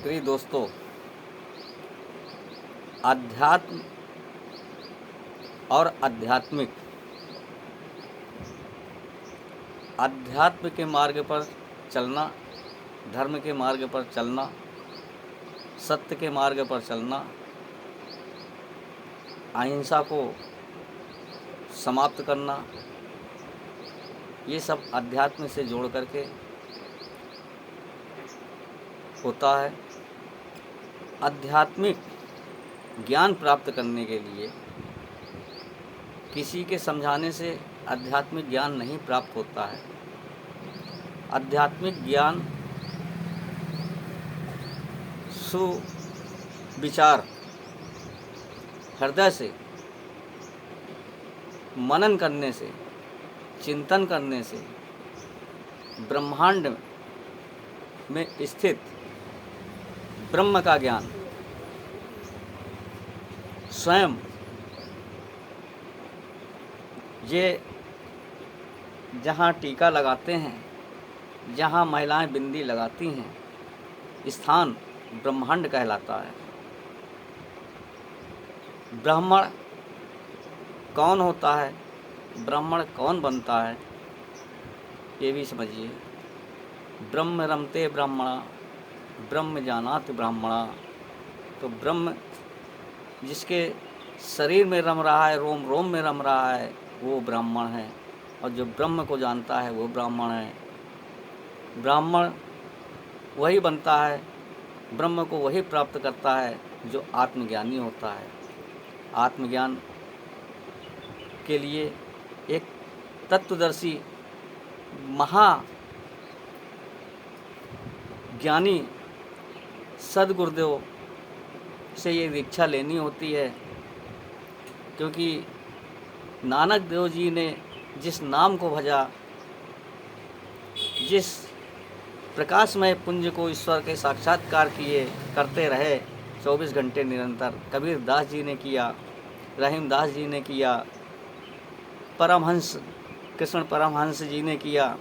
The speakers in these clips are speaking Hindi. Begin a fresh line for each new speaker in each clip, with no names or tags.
प्रिय दोस्तों, अध्यात्म और आध्यात्मिक, अध्यात्म के मार्ग पर चलना, धर्म के मार्ग पर चलना, सत्य के मार्ग पर चलना, अहिंसा को समाप्त करना, ये सब अध्यात्म से जोड़ करके होता है। आध्यात्मिक ज्ञान प्राप्त करने के लिए किसी के समझाने से आध्यात्मिक ज्ञान नहीं प्राप्त होता है। आध्यात्मिक ज्ञान सुविचार हृदय से मनन करने से, चिंतन करने से, ब्रह्मांड में स्थित ब्रह्म का ज्ञान स्वयं ये जहाँ टीका लगाते हैं, जहाँ महिलाएं बिंदी लगाती हैं, स्थान ब्रह्मांड कहलाता है। ब्राह्मण कौन होता है, ब्राह्मण कौन बनता है, ये भी समझिए। ब्रह्म रमते ब्राह्मणा, ब्रह्म जानाति ब्राह्मणा। तो ब्रह्म जिसके शरीर में रम रहा है, रोम रोम में रम रहा है, वो ब्राह्मण है। और जो ब्रह्म को जानता है वो ब्राह्मण है। ब्राह्मण वही बनता है, ब्रह्म को वही प्राप्त करता है जो आत्मज्ञानी होता है। आत्मज्ञान के लिए एक तत्वदर्शी ज्ञानी सदगुरुदेव से ये दीक्षा लेनी होती है, क्योंकि नानक देव जी ने जिस नाम को भजा, जिस प्रकाशमय पुंज को ईश्वर के साक्षात्कार करते रहे 24 घंटे निरंतर, कबीर दास जी ने किया, रहीमदास जी ने किया, परमहंस कृष्ण परमहंस जी ने किया,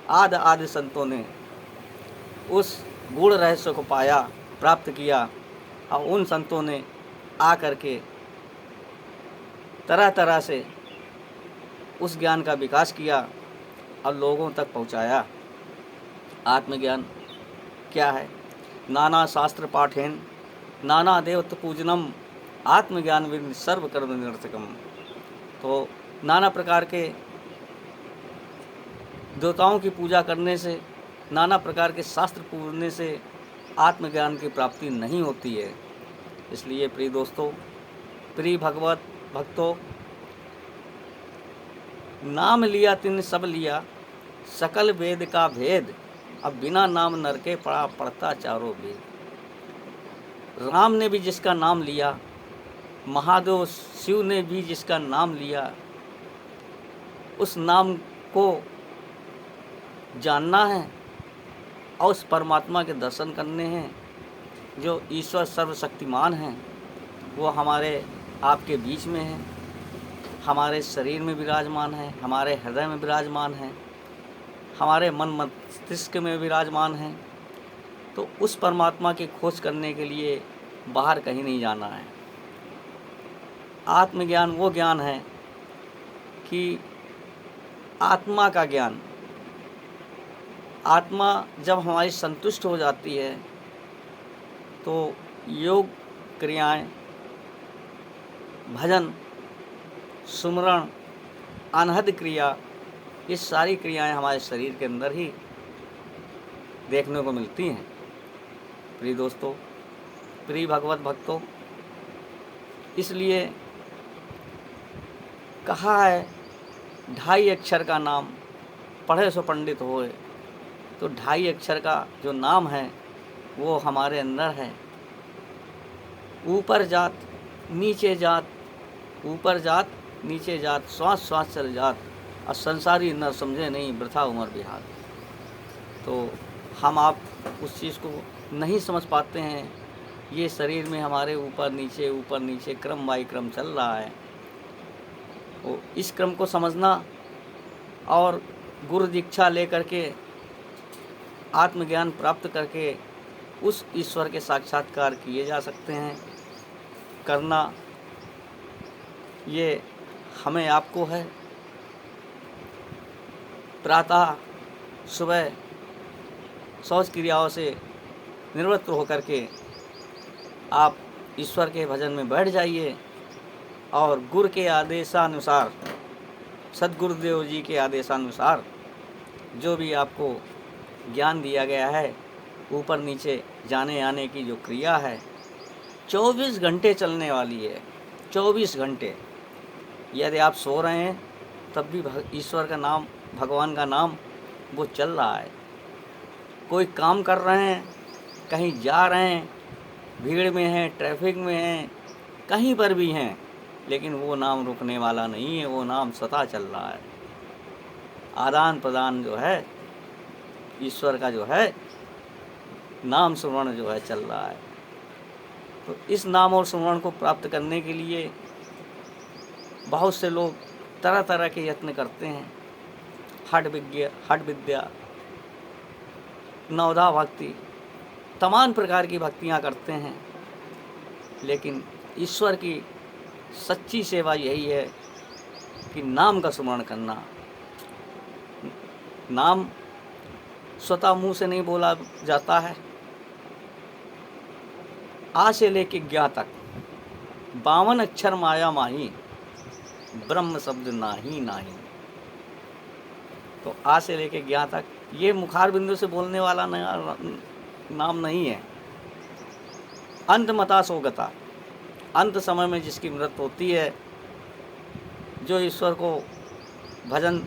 आदि संतों ने उस गूढ़ रहस्य को पाया, प्राप्त किया। और उन संतों ने आकर के तरह तरह से उस ज्ञान का विकास किया और लोगों तक पहुंचाया। आत्मज्ञान क्या है? नाना शास्त्र पाठेन नाना देवत पूजनम आत्मज्ञान विन सर्व कर्म निरर्थकम। तो नाना प्रकार के देवताओं की पूजा करने से, नाना प्रकार के शास्त्र पूजने से आत्मज्ञान की प्राप्ति नहीं होती है। इसलिए प्रिय दोस्तों, प्रिय भगवत भक्तों, नाम लिया तिन सब लिया, सकल वेद का भेद, अब बिना नाम नर के पढ़ता चारों वेद। राम ने भी जिसका नाम लिया, महादेव शिव ने भी जिसका नाम लिया, उस नाम को जानना है और उस परमात्मा के दर्शन करने हैं। जो ईश्वर सर्वशक्तिमान हैं, वो हमारे आपके बीच में हैं, हमारे शरीर में विराजमान है, हमारे हृदय में विराजमान है, हमारे मन मस्तिष्क में विराजमान हैं। तो उस परमात्मा की खोज करने के लिए बाहर कहीं नहीं जाना है। आत्मज्ञान वो ज्ञान है कि आत्मा का ज्ञान, आत्मा जब हमारी संतुष्ट हो जाती है तो योग क्रियाएं, भजन, सुमरण, अनहद क्रिया, ये सारी क्रियाएं हमारे शरीर के अंदर ही देखने को मिलती हैं। प्रिय दोस्तों, प्रिय भगवत भक्तों, इसलिए कहा है 2.5 अक्षर का नाम पढ़े सो पंडित होए। तो 2.5 अक्षर का जो नाम है वो हमारे अंदर है। ऊपर जात नीचे जात, ऊपर जात नीचे जात, श्वास श्वास चल जात, और संसारी न समझे नहीं वृथा उमर बिहार। तो हम आप उस चीज़ को नहीं समझ पाते हैं। ये शरीर में हमारे ऊपर नीचे क्रम बाई क्रम चल रहा है। तो इस क्रम को समझना और गुरु दीक्षा लेकर के आत्मज्ञान प्राप्त करके उस ईश्वर के साक्षात्कार किए जा सकते हैं। करना ये हमें आपको है। प्रातः सुबह शौच क्रियाओं से निवृत्त होकर के आप ईश्वर के भजन में बैठ जाइए और गुरु के आदेशानुसार, सद्गुरुदेव जी के आदेशानुसार जो भी आपको ज्ञान दिया गया है, ऊपर नीचे जाने आने की जो क्रिया है 24 घंटे चलने वाली है। 24 घंटे यदि आप सो रहे हैं तब भी ईश्वर का नाम, भगवान का नाम वो चल रहा है। कोई काम कर रहे हैं, कहीं जा रहे हैं, भीड़ में हैं, ट्रैफिक में हैं, कहीं पर भी हैं, लेकिन वो नाम रुकने वाला नहीं है, वो नाम सदा चल रहा है। आदान प्रदान जो है ईश्वर का जो है, नाम सुमरण जो है चल रहा है। तो इस नाम और सुमरण को प्राप्त करने के लिए बहुत से लोग तरह तरह के यत्न करते हैं। हठ विद्या, नवधा भक्ति, तमाम प्रकार की भक्तियाँ करते हैं, लेकिन ईश्वर की सच्ची सेवा यही है कि नाम का सुमरण करना। नाम स्वतः मुँह से नहीं बोला जाता है। आ से लेके ज्ञा तक 52 अक्षर माया माही, ब्रह्म शब्द नाही नाही। तो आ से लेके ज्ञा तक ये मुखार बिंदु से बोलने वाला नाम नहीं है। अंत मता सोगता, अंत समय में जिसकी मृत्यु होती है, जो ईश्वर को भजन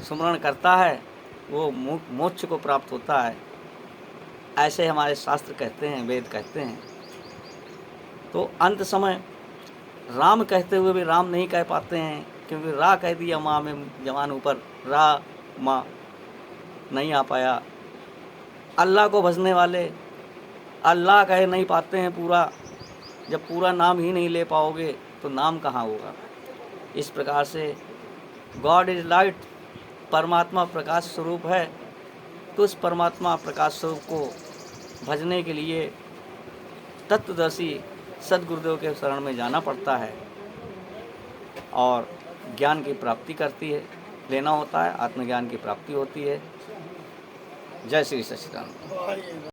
सुमरण करता है, वो मोक्ष को प्राप्त होता है। ऐसे हमारे शास्त्र कहते हैं, वेद कहते हैं। तो अंत समय राम कहते हुए भी राम नहीं कह पाते हैं, क्योंकि रा कह दिया माँ में जवान ऊपर, रा माँ नहीं आ पाया। अल्लाह को भजने वाले अल्लाह कह नहीं पाते हैं पूरा। जब पूरा नाम ही नहीं ले पाओगे तो नाम कहाँ होगा। इस प्रकार से गॉड इज लाइट, परमात्मा प्रकाश स्वरूप है। तो उस परमात्मा प्रकाश स्वरूप को भजने के लिए तत्वदर्शी सद्गुरुदेव के शरण में जाना पड़ता है और ज्ञान की प्राप्ति लेना होता है, आत्मज्ञान की प्राप्ति होती है। जय श्री सच्चिदानंद।